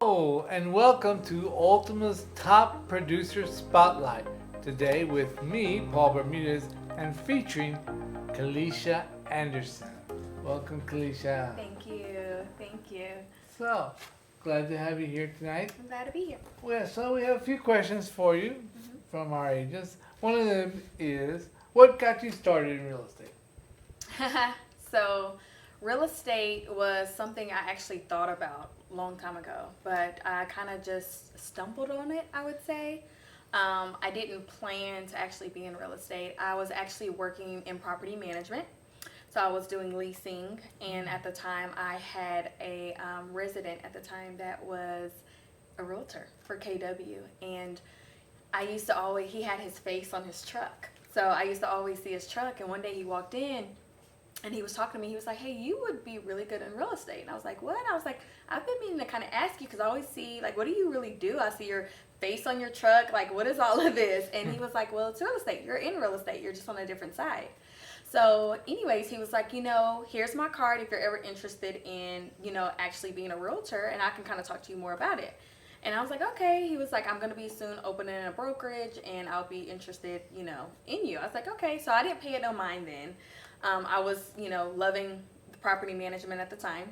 Hello and welcome to Ultima's Top Producer Spotlight. Today with me, Paul Bermudez, and featuring Keleisha Anderson. Welcome, Keleisha. Thank you. Thank you. So, glad to have you here tonight. I'm glad to be here. So we have a few questions for you hmm from our agents. One of them is, what got you started in real estate? So, real estate was something I actually thought about a long time ago, but I kind of just stumbled on it, I would say. I didn't plan to actually be in real estate. I was actually working in property management. So I was doing leasing, and at the time I had a resident at the time that was a realtor for KW, and I used to always, he had his face on his truck. So I used to always see his truck, and one day he walked in and he was talking to me. He was like, "Hey, you would be really good in real estate." And I was like, "What?" I was like, "I've been meaning to kind of ask you because I always see, like, what do you really do? I see your face on your truck. Like, what is all of this?" And he was like, "Well, it's real estate. You're in real estate. You're just on a different side." So, anyways, he was like, "Here's my card if you're ever interested in, actually being a realtor, and I can kind of talk to you more about it." And I was like, "Okay." He was like, "I'm going to be soon opening a brokerage, and I'll be interested, in you." I was like, "Okay." So I didn't pay it no mind then. I was, loving the property management at the time.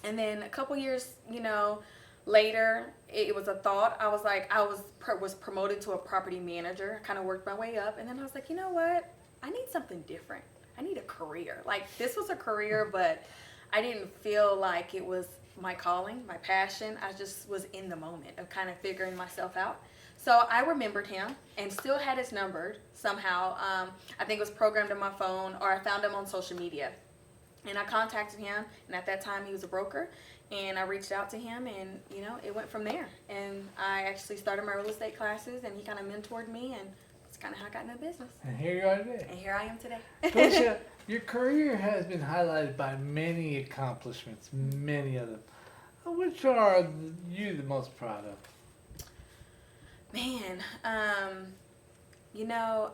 And then a couple years, later, it was a thought. I was like, was promoted to a property manager. Kind of worked my way up, and then I was like, you know what? I need something different. I need a career. Like, this was a career, but I didn't feel like it was my calling, my passion. I just was in the moment of kind of figuring myself out. So I remembered him and still had his number somehow. I think it was programmed in my phone, or I found him on social media. And I contacted him, and at that time he was a broker, and I reached out to him, and it went from there. And I actually started my real estate classes, and he kind of mentored me, and that's kind of how I got into business. And here you are today. And here I am today. Keleisha, your career has been highlighted by many accomplishments, many of them. Which are you the most proud of? Man,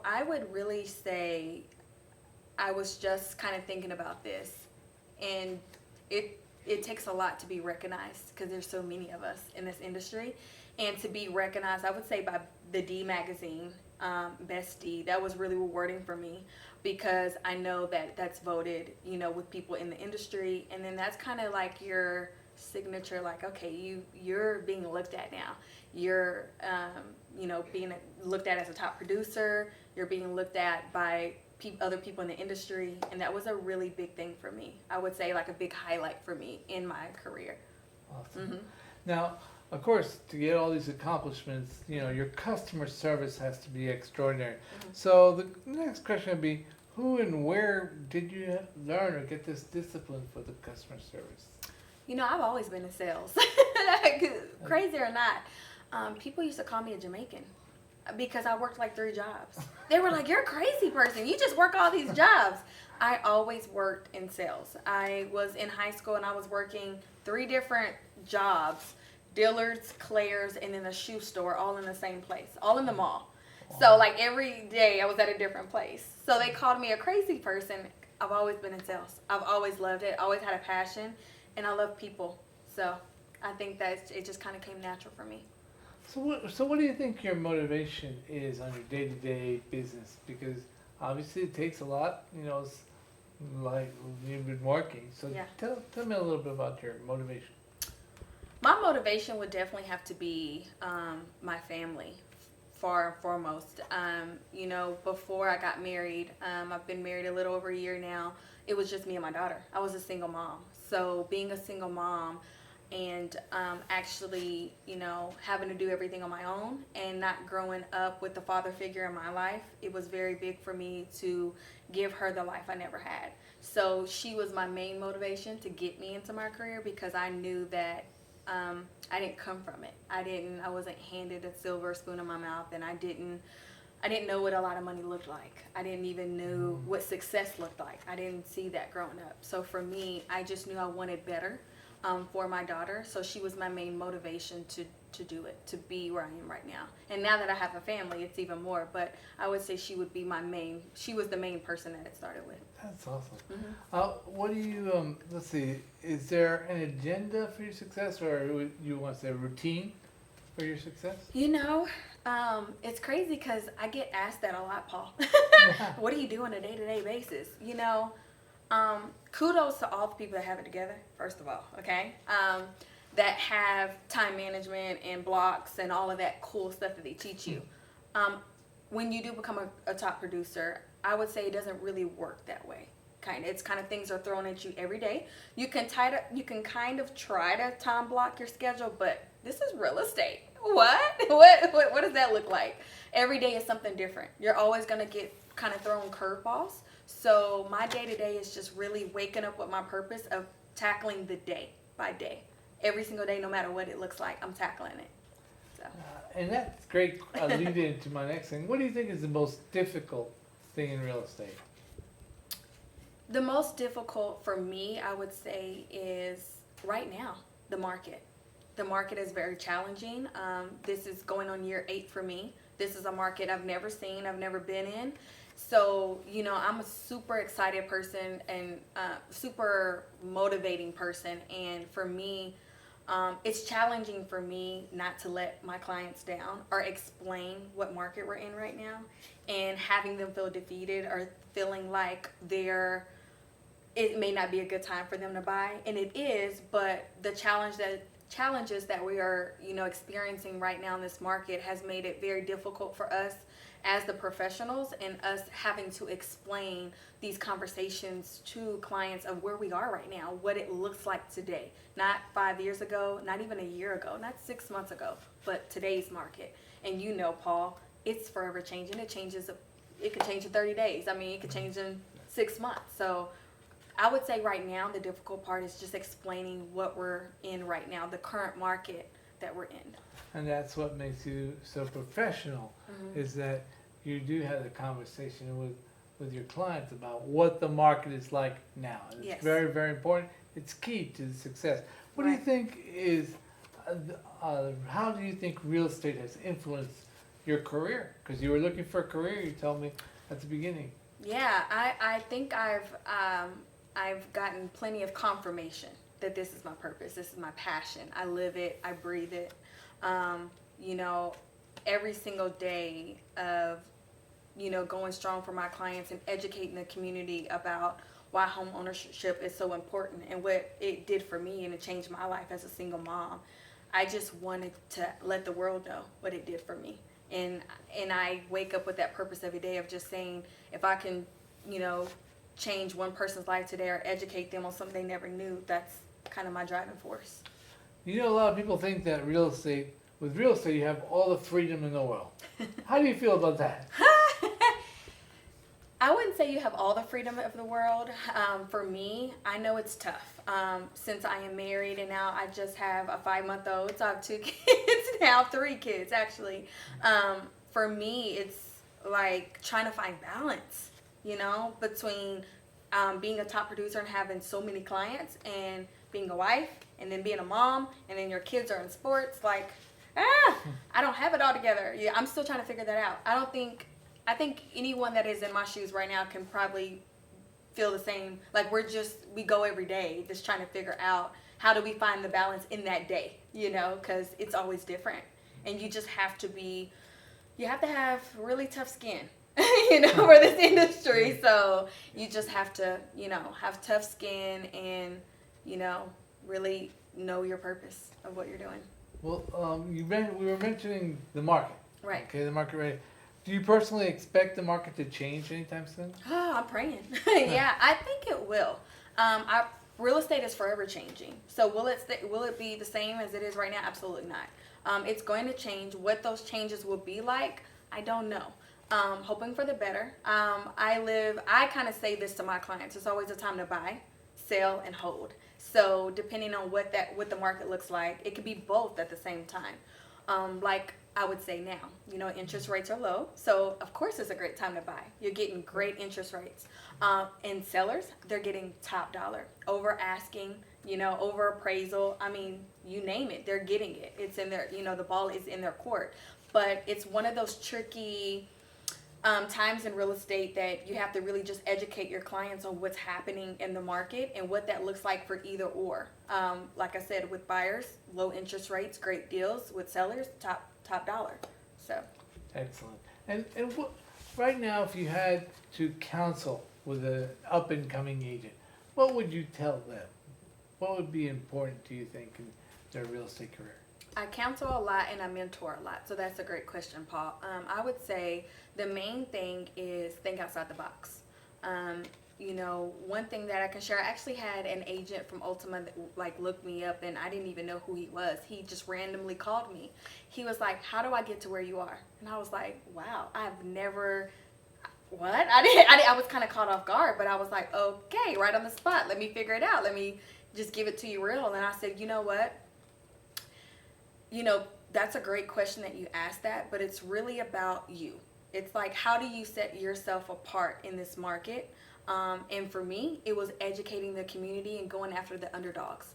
I would really say I was just kind of thinking about this, and it takes a lot to be recognized because there's so many of us in this industry, and to be recognized, I would say by the D magazine, Best D. That was really rewarding for me because I know that that's voted, with people in the industry, and then that's kind of like your signature, like, okay, you're being looked at now. You're being looked at as a top producer. You're being looked at by other people in the industry, and that was a really big thing for me. I would say like a big highlight for me in my career. Awesome. hmm Now, of course, to get all these accomplishments, your customer service has to be extraordinary. So the next question would be, who and where did you learn or get this discipline for the customer service? I've always been in sales. Crazy or not, people used to call me a Jamaican because I worked like 3 jobs. They were like, "You're a crazy person. You just work all these jobs." I always worked in sales. I was in high school and I was working 3 different jobs: Dillard's, Claire's, and then a shoe store, all in the same place, all in the mall. So like every day I was at a different place. So they called me a crazy person. I've always been in sales. I've always loved it. Always had a passion, and I love people. So I think that it just kind of came natural for me. So what do you think your motivation is on your day-to-day business? Because obviously it takes a lot, it's like you've been working. So Yeah. tell me a little bit about your motivation. My motivation would definitely have to be my family, far and foremost. Before I got married, I've been married a little over a year now. It was just me and my daughter. I was a single mom. So being a single mom and actually, having to do everything on my own and not growing up with the father figure in my life, it was very big for me to give her the life I never had. So she was my main motivation to get me into my career because I knew that I didn't come from it. I wasn't handed a silver spoon in my mouth, and I didn't know what a lot of money looked like. I didn't even know what success looked like. I didn't see that growing up. So for me, I just knew I wanted better. for my daughter. So she was my main motivation to do it, to be where I am right now. And now that I have a family, it's even more. But I would say she would be she was the main person that it started with. That's awesome. Mm-hmm. What do you, let's see, is there an agenda for your success, or you want to say a routine for your success? You know, it's crazy because I get asked that a lot, Paul. What do you do on a day-to-day basis? You know, kudos to all the people that have it together, first of all, okay? That have time management and blocks and all of that cool stuff that they teach you. When you do become a top producer, I would say it doesn't really work that way. It's kind of things are thrown at you every day. You can kind of try to time block your schedule, but this is real estate. What does that look like? Every day is something different. You're always going to get kind of thrown curveballs. So my day-to-day is just really waking up with my purpose of tackling the day by day. Every single day, no matter what it looks like, I'm tackling it. So. And that's great lead into my next thing. What do you think is the most difficult thing in real estate? The most difficult for me, I would say, is right now, the market. The market is very challenging. This is going on year 8 for me. This is a market I've never seen, I've never been in. So, you know, I'm a super excited person and super motivating person. And for me, it's challenging for me not to let my clients down or explain what market we're in right now and having them feel defeated or feeling like it may not be a good time for them to buy. And it is, but the challenges that we are, you know, experiencing right now in this market has made it very difficult for us as the professionals and us having to explain these conversations to clients of where we are right now, what it looks like today, not 5 years ago, not even a year ago, not 6 months ago, but today's market. And you know, Paul, it's forever changing. It could change in 30 days. I mean, it could change in 6 months. So I would say right now the difficult part is just explaining what we're in right now, the current market that we're in. And that's what makes you so professional, is that you do have the conversation with your clients about what the market is like now. And it's very, very important. It's key to the success. What do you think is, how do you think real estate has influenced your career? Because you were looking for a career, you told me at the beginning. Yeah, I think I've gotten plenty of confirmation that this is my purpose, this is my passion. I live it, I breathe it. You know, every single day of, you know, going strong for my clients and educating the community about why home ownership is so important and what it did for me, and it changed my life as a single mom. I just wanted to let the world know what it did for me. And I wake up with that purpose every day of just saying, if I can, you know, change one person's life today or educate them on something they never knew, that's kind of my driving force. You know, a lot of people think that with real estate, you have all the freedom in the world. How do you feel about that? I wouldn't say you have all the freedom of the world. For me, I know it's tough. Since I am married and now I just have a 5-month-old, so I have 2 kids now, 3 kids actually. For me, it's like trying to find balance, you know, between being a top producer and having so many clients and being a wife and then being a mom and then your kids are in sports. Like, I don't have it all together. Yeah, I'm still trying to figure that out. I think anyone that is in my shoes right now can probably feel the same. Like we go every day just trying to figure out how do we find the balance in that day, you know, because it's always different. And you just have to have really tough skin, you know, for this industry. So you just have to, you know, have tough skin and, you know, really know your purpose of what you're doing. Well, we were mentioning the market. Right. Okay, the market rate. Do you personally expect the market to change anytime soon? Oh, I'm praying. Yeah, I think it will. Real estate is forever changing. So will it be the same as it is right now? Absolutely not. It's going to change. What those changes will be like, I don't know. Hoping for the better. I kind of say this to my clients. It's always a time to buy, sell, and hold. So depending on what the market looks like, it could be both at the same time. Like I would say now, you know, interest rates are low. So of course it's a great time to buy. You're getting great interest rates. And sellers, they're getting top dollar. Over asking, over appraisal. I mean, you name it, they're getting it. It's in their, the ball is in their court. But it's one of those tricky times in real estate that you have to really just educate your clients on what's happening in the market and what that looks like for either or. Like I said, with buyers, low interest rates, great deals. With sellers, top dollar. So. Excellent. And what, right now, if you had to counsel with an up and coming agent, what would you tell them? What would be important, do you think, in their real estate career? I counsel a lot and I mentor a lot. So that's a great question, Paul. I would say the main thing is think outside the box. One thing that I can share, I actually had an agent from Ultima that looked me up and I didn't even know who he was. He just randomly called me. He was like, "How do I get to where you are?" And I was like, wow, I've never, what? I was kind of caught off guard, but I was like, okay, right on the spot. Let me figure it out. Let me just give it to you real. And I said, you know what? That's a great question that you asked that, but it's really about you. It's like, how do you set yourself apart in this market? And for me, it was educating the community and going after the underdogs.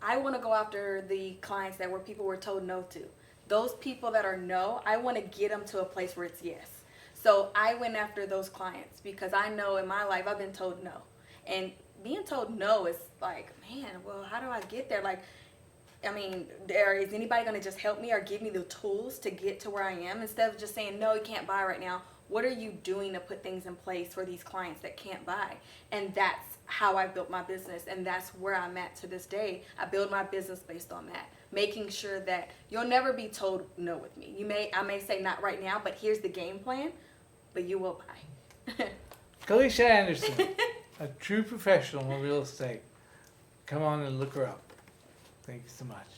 I want to go after the clients that people were told no to. Those people that are no, I want to get them to a place where it's yes. So I went after those clients because I know in my life I've been told no. And being told no is like, man, well, how do I get there? Is anybody going to just help me or give me the tools to get to where I am? Instead of just saying, no, you can't buy right now. What are you doing to put things in place for these clients that can't buy? And that's how I built my business. And that's where I'm at to this day. I build my business based on that. Making sure that you'll never be told no with me. I may say not right now, but here's the game plan, but you will buy. Keleisha Anderson, a true professional in real estate. Come on and look her up. Thank you so much.